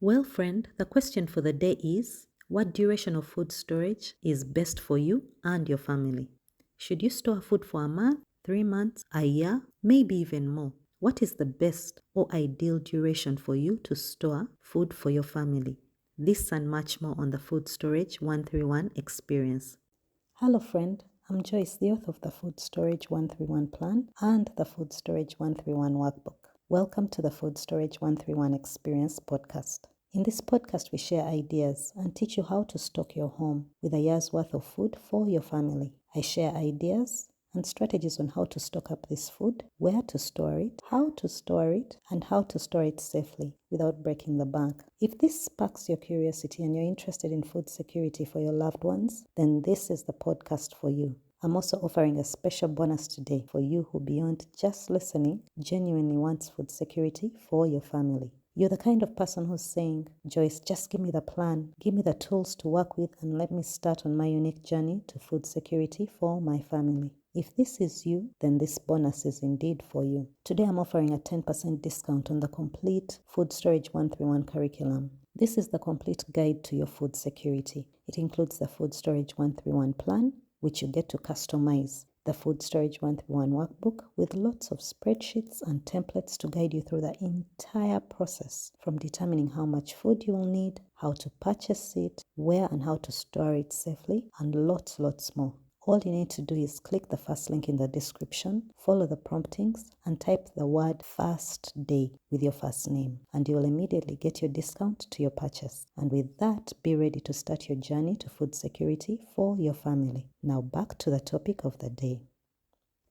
Well, friend, the question for the day is, what duration of food storage is best for you and your family? Should you store food for a month, 3 months, a year, maybe even more? What is the best or ideal duration for you to store food for your family? This and much more on the Food Storage 131 experience. Hello friend, I'm Joyce, the author of the Food Storage 131 Plan and the Food Storage 131 Workbook. Welcome to the Food Storage 131 Experience podcast. In this podcast, we share ideas and teach you how to stock your home with a year's worth of food for your family. I share ideas and strategies on how to stock up this food, where to store it, how to store it, and how to store it safely without breaking the bank. If this sparks your curiosity and you're interested in food security for your loved ones, then this is the podcast for you. I'm also offering a special bonus today for you who, beyond just listening, genuinely wants food security for your family. You're the kind of person who's saying, Joyce, just give me the plan, give me the tools to work with, and let me start on my unique journey to food security for my family. If this is you, then this bonus is indeed for you. Today I'm offering a 10% discount on the complete Food Storage 131 curriculum. This is the complete guide to your food security. It includes the Food Storage 131 plan, which you get to customize, the Food Storage 131 workbook with lots of spreadsheets and templates to guide you through the entire process, from determining how much food you will need, how to purchase it, where and how to store it safely, and lots more. All you need to do is click the first link in the description, follow the promptings, and type the word first day with your first name, and you will immediately get your discount to your purchase. And with that, be ready to start your journey to food security for your family. Now back to the topic of the day.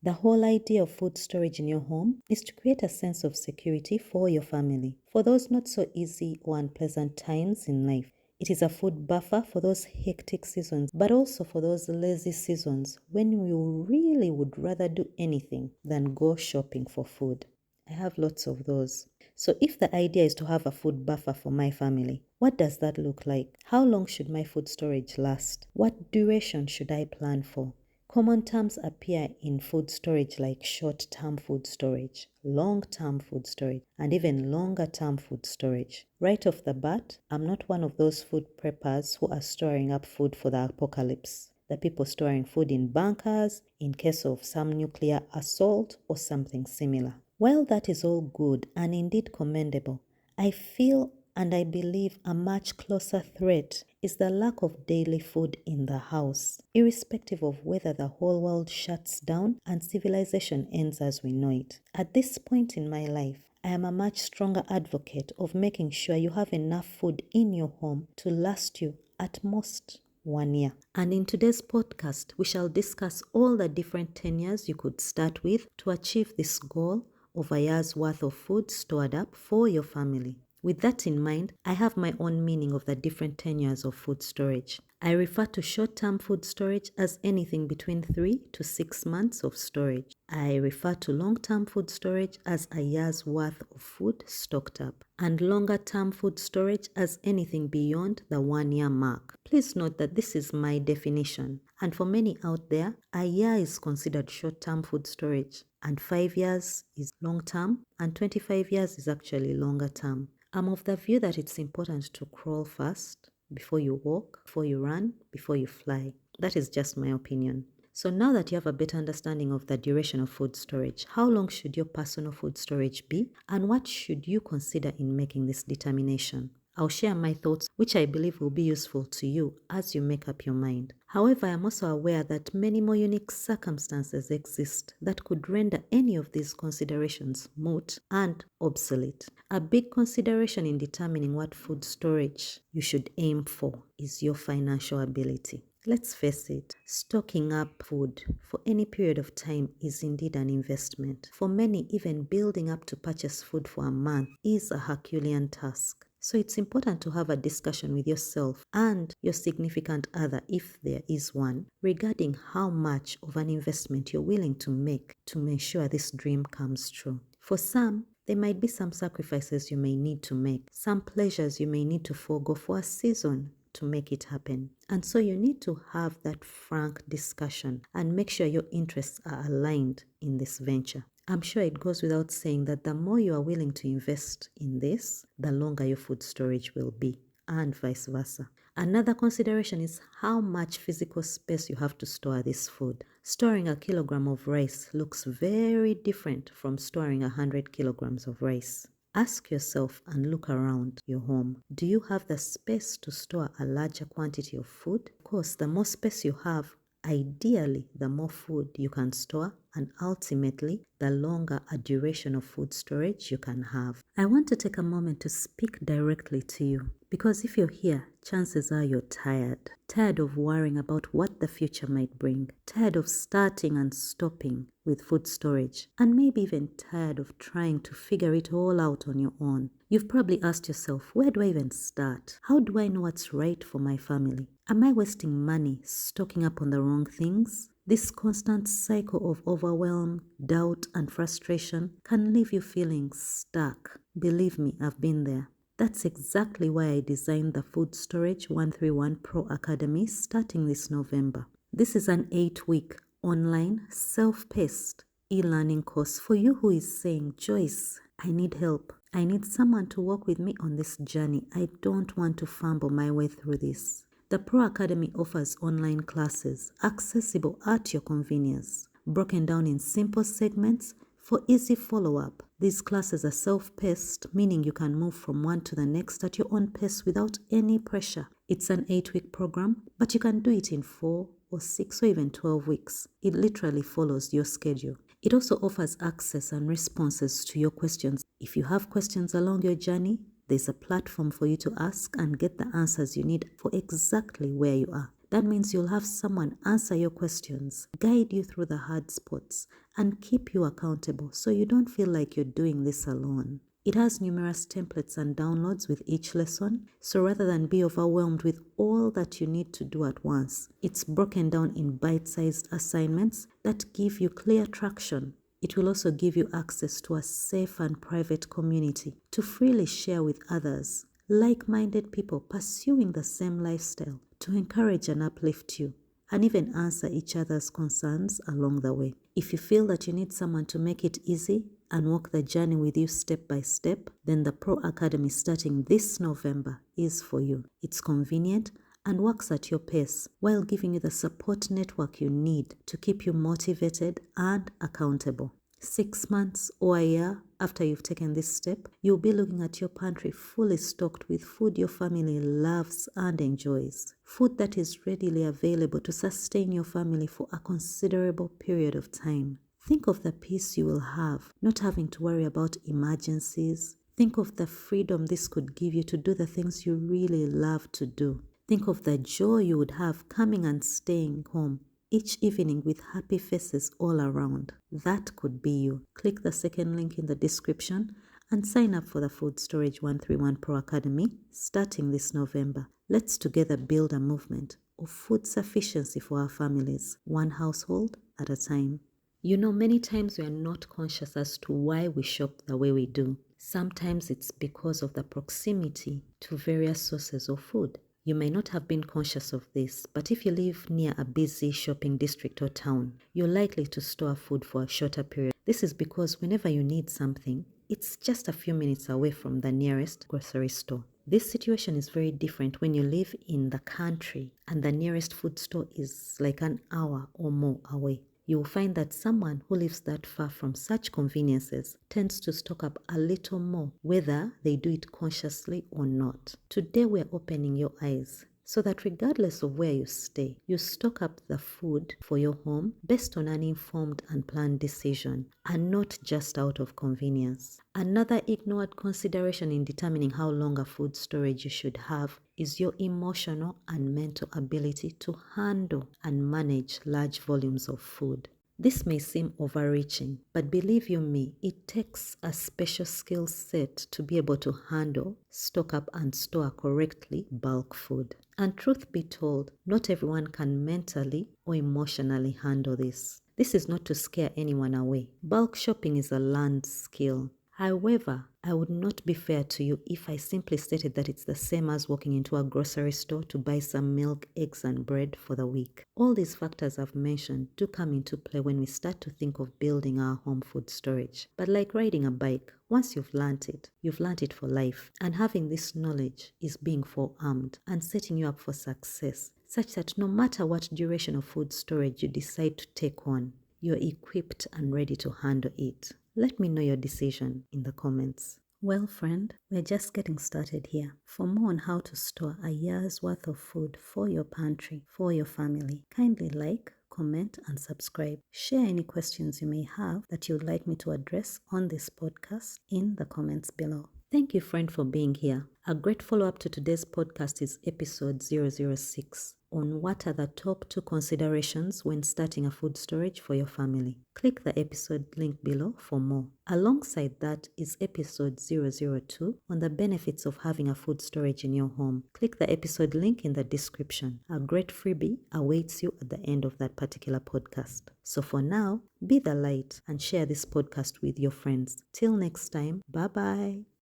The whole idea of food storage in your home is to create a sense of security for your family, for those not so easy or unpleasant times in life. It is a food buffer for those hectic seasons, but also for those lazy seasons when you really would rather do anything than go shopping for food. I have lots of those. So if the idea is to have a food buffer for my family, what does that look like? How long should my food storage last? What duration should I plan for? Common terms appear in food storage like short-term food storage, long-term food storage, and even longer-term food storage. Right off the bat, I'm not one of those food preppers who are storing up food for the apocalypse. The people storing food in bunkers in case of some nuclear assault or something similar. While that is all good and indeed commendable, I feel and I believe a much closer threat is the lack of daily food in the house, irrespective of whether the whole world shuts down and civilization ends as we know it. At this point in my life, I am a much stronger advocate of making sure you have enough food in your home to last you at most 1 year. And in today's podcast, we shall discuss all the different tenures you could start with to achieve this goal of a year's worth of food stored up for your family. With that in mind, I have my own meaning of the different tenures of food storage. I refer to short-term food storage as anything between 3 to 6 months of storage. I refer to long-term food storage as a year's worth of food stocked up, and longer-term food storage as anything beyond the 1 year mark. Please note that this is my definition, and for many out there, a year is considered short-term food storage, and 5 years is long-term, and 25 years is actually longer-term. I'm of the view that it's important to crawl first before you walk, before you run, before you fly. That is just my opinion. So now that you have a better understanding of the duration of food storage, how long should your personal food storage be, and what should you consider in making this determination? I'll share my thoughts, which I believe will be useful to you as you make up your mind. However, I am also aware that many more unique circumstances exist that could render any of these considerations moot and obsolete. A big consideration in determining what food storage you should aim for is your financial ability. Let's face it, stocking up food for any period of time is indeed an investment. For many, even building up to purchase food for a month is a Herculean task. So it's important to have a discussion with yourself and your significant other, if there is one, regarding how much of an investment you're willing to make to ensure this dream comes true. For some, there might be some sacrifices you may need to make, some pleasures you may need to forego for a season to make it happen. And so you need to have that frank discussion and make sure your interests are aligned in this venture. I'm sure it goes without saying that the more you are willing to invest in this, the longer your food storage will be, and vice versa. Another consideration is how much physical space you have to store this food. Storing a kilogram of rice looks very different from storing 100 kilograms of rice. Ask yourself and look around your home. Do you have the space to store a larger quantity of food? Of course, the more space you have, ideally, the more food you can store, and ultimately, the longer a duration of food storage you can have. I want to take a moment to speak directly to you, because if you're here, chances are you're tired. Tired of worrying about what the future might bring. Tired of starting and stopping with food storage. And maybe even tired of trying to figure it all out on your own. You've probably asked yourself, where do I even start? How do I know what's right for my family? Am I wasting money stocking up on the wrong things? This constant cycle of overwhelm, doubt, and frustration can leave you feeling stuck. Believe me, I've been there. That's exactly why I designed the Food Storage 131 Pro Academy starting this November. This is an 8-week online, self-paced e-learning course for you who is saying, Joyce, I need help. I need someone to walk with me on this journey. I don't want to fumble my way through this. The Pro Academy offers online classes accessible at your convenience, broken down in simple segments for easy follow-up. These classes are self-paced, meaning you can move from one to the next at your own pace without any pressure. It's an 8-week program, but you can do it in 4 or 6 or even 12 weeks. It literally follows your schedule. It also offers access and responses to your questions. If you have questions along your journey, there's a platform for you to ask and get the answers you need for exactly where you are. That means you'll have someone answer your questions, guide you through the hard spots, and keep you accountable so you don't feel like you're doing this alone. It has numerous templates and downloads with each lesson, so rather than be overwhelmed with all that you need to do at once, it's broken down in bite-sized assignments that give you clear traction. It will also give you access to a safe and private community to freely share with others, like-minded people pursuing the same lifestyle, to encourage and uplift you, and even answer each other's concerns along the way. If you feel that you need someone to make it easy and walk the journey with you step by step, then the Pro Academy starting this November is for you. It's convenient and works at your pace while giving you the support network you need to keep you motivated and accountable. 6 months or a year after you've taken this step, you'll be looking at your pantry fully stocked with food your family loves and enjoys. Food that is readily available to sustain your family for a considerable period of time. Think of the peace you will have, not having to worry about emergencies. Think of the freedom this could give you to do the things you really love to do. Think of the joy you would have coming and staying home each evening with happy faces all around. That could be you. Click the second link in the description and sign up for the Food Storage 131 Pro Academy starting this November. Let's together build a movement of food sufficiency for our families, one household at a time. You know, many times we are not conscious as to why we shop the way we do. Sometimes it's because of the proximity to various sources of food. You may not have been conscious of this, but if you live near a busy shopping district or town, you're likely to store food for a shorter period. This is because whenever you need something, it's just a few minutes away from the nearest grocery store. This situation is very different when you live in the country and the nearest food store is like an hour or more away. You will find that someone who lives that far from such conveniences tends to stock up a little more, whether they do it consciously or not. Today we're opening your eyes so that regardless of where you stay, you stock up the food for your home based on an informed and planned decision and not just out of convenience. Another ignored consideration in determining how long a food storage you should have is your emotional and mental ability to handle and manage large volumes of food. This may seem overreaching, but believe you me, it takes a special skill set to be able to handle, stock up and store correctly bulk food. And truth be told, not everyone can mentally or emotionally handle this. This is not to scare anyone away. Bulk shopping is a learned skill. However, I would not be fair to you if I simply stated that it's the same as walking into a grocery store to buy some milk, eggs, and bread for the week. All these factors I've mentioned do come into play when we start to think of building our home food storage. But like riding a bike, once you've learned it for life. And having this knowledge is being forearmed and setting you up for success, such that no matter what duration of food storage you decide to take on, you're equipped and ready to handle it. Let me know your decision in the comments. Well, friend, we're just getting started here. For more on how to store a year's worth of food for your pantry, for your family, kindly like, comment, and subscribe. Share any questions you may have that you'd like me to address on this podcast in the comments below. Thank you, friend, for being here. A great follow-up to today's podcast is episode 006 on what are the top 2 considerations when starting a food storage for your family. Click the episode link below for more. Alongside that is episode 002 on the benefits of having a food storage in your home. Click the episode link in the description. A great freebie awaits you at the end of that particular podcast. So for now, be the light and share this podcast with your friends. Till next time, bye-bye.